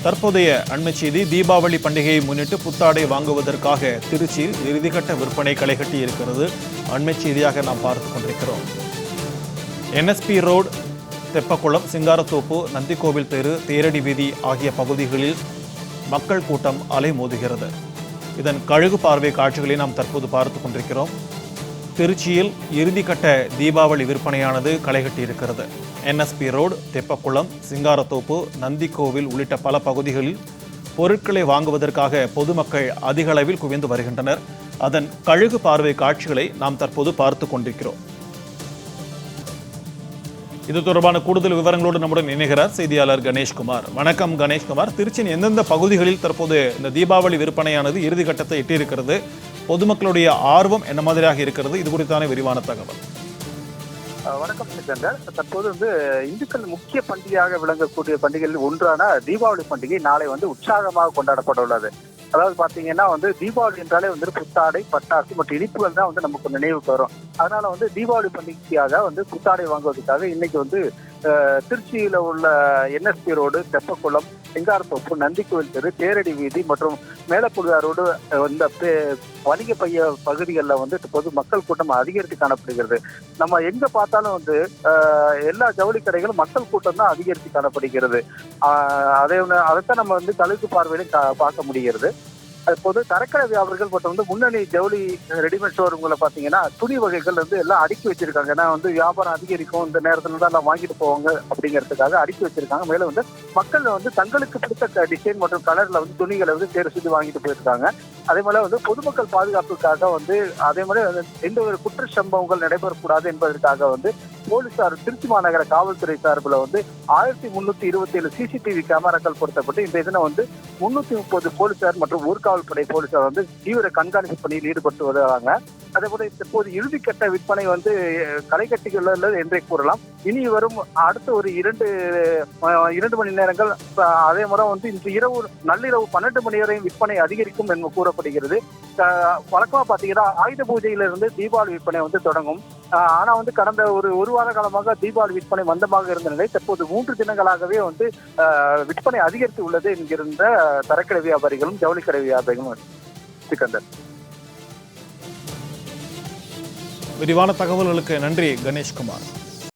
தற்போதைய அண்மை செய்தி, தீபாவளி பண்டிகையை முன்னிட்டு புத்தாடை வாங்குவதற்காக திருச்சியில் இறுதிக்கட்ட விற்பனை களைகட்டி இருக்கிறது. அண்மை செய்தியாக நாம் பார்த்து கொண்டிருக்கிறோம். NSP ரோடு, தெப்பக்குளம், சிங்காரத்தோப்பு, நந்திக்கோவில் தெரு, தேரடி வீதி ஆகிய பகுதிகளில் மக்கள் கூட்டம் அலைமோதுகிறது. இதன் கழுகு பார்வை காட்சிகளை நாம் தற்போது பார்த்து கொண்டிருக்கிறோம். திருச்சியில் இறுதிக்கட்ட தீபாவளி விற்பனையானது களைகட்டி இருக்கிறது. NSP ரோடு, தெப்பக்குளம், சிங்காரத்தோப்பு, நந்திக்கோவில் உள்ளிட்ட பல பகுதிகளில் பொருட்களை வாங்குவதற்காக பொதுமக்கள் அதிக அளவில் குவிந்து வருகின்றனர். அதன் கழுகு பார்வை காட்சிகளை நாம் தற்போது பார்த்து கொண்டிருக்கிறோம். இது தொடர்பான கூடுதல் விவரங்களோடு நம்முடன் இணைகிறார் செய்தியாளர் கணேஷ்குமார். வணக்கம் கணேஷ்குமார். திருச்சியின் எந்தெந்த பகுதிகளில் தற்போது இந்த தீபாவளி விற்பனையானது இறுதிக்கட்டத்தை எட்டியிருக்கிறது? பொதுமக்களுடைய ஆர்வம் என்ன மாதிரியாக இருக்கிறது? இது குறித்தான விரிவான தகவல். வணக்கம் சிக்கந்தர். தற்போது இந்துக்கள் முக்கிய பண்டிகையாக விளங்கக்கூடிய பண்டிகைகளில் ஒன்றான தீபாவளி பண்டிகை நாளை உற்சாகமாக கொண்டாடப்பட உள்ளது. அதாவது பாத்தீங்கன்னா தீபாவளி என்றாலே புத்தாடை, பட்டாசு மற்றும் இனிப்புகள் தான் நமக்கு நினைவுக்கு வரும். அதனால தீபாவளி பண்டிகைக்காக புத்தாடை வாங்குவதற்காக இன்னைக்கு திருச்சியில உள்ள NSP ரோடு, தெப்பக்குளம், சிங்காரத்தோப்பு, நந்திக்கோவில் தெரு, தேரடி வீதி மற்றும் மேலப்புழுவார் ரோடு இந்த வணிக பைய பகுதிகளில் பொது மக்கள் கூட்டம் அதிகரித்து காணப்படுகிறது. நம்ம எங்க பார்த்தாலும் எல்லா ஜவுளி கடைகளும் மக்கள் கூட்டம் தான் அதிகரித்து காணப்படுகிறது. அதைத்தான் நம்ம தலைப்பு பார்வையிலும் பார்க்க முடிகிறது. அப்போது தரக்கடை வியாபாரிகள் மற்றும் முன்னணி ஜவுளி ரெடிமேட் ஷோரூம்களை பார்த்தீங்கன்னா துணி வகைகள் எல்லாம் அடுக்கி வச்சிருக்காங்க. ஏன்னா வியாபாரம் அதிகரிக்கும், இந்த நேரத்துல தான் எல்லாம் வாங்கிட்டு போவாங்க அப்படிங்கிறதுக்காக அடுக்கி வச்சிருக்காங்க. மேலும் மக்கள் தங்களுக்கு பிடித்த டிசைன் மற்றும் கலர்ல துணிகளை தேர்வு செய்து வாங்கிட்டு போயிருக்காங்க. அதே மாதிரி பொதுமக்கள் பாதுகாப்புக்காக அதே மாதிரி எந்த ஒரு குற்ற சம்பவங்கள் நடைபெறக்கூடாது என்பதற்காக போலீசார், திருச்சி மாநகர காவல்துறை சார்பில் 1327 CCTV கேமராக்கள் பொருத்தப்பட்டு இந்த தினம் 330 போலீசார் மற்றும் ஊர்காவல் படை போலீசார் தீவிர கண்காணிப்பு பணியில் ஈடுபட்டு வருவாங்க. அதே போல இப்போது இறுதிக்கட்ட விற்பனை களை கட்டியுள்ளது என்றே கூறலாம். இனி வரும் அடுத்த ஒரு 2 மணி நேரங்கள், அதே மாதிரி இன்று இரவு நள்ளிரவு 12 மணி வரையும் விற்பனை அதிகரிக்கும் என்று கூறப்படுகிறது. வழக்கமா பாத்தீங்கன்னா ஆயுத பூஜையிலிருந்து தீபாவளி விற்பனை தொடங்கும். ஆனா கடந்த ஒரு வார காலமாக தீபாவளி விற்பனை மந்தமாக இருந்த நிலை தற்போது 3 தினங்களாகவே விற்பனை அதிகரித்து உள்ளது என்கின்ற தரக்கடை வியாபாரிகளும் ஜவுளிக்கடை வியாபாரிகளும். சிக்கந்தர், விரிவான தகவல்களுக்கு நன்றி கணேஷ்குமார்.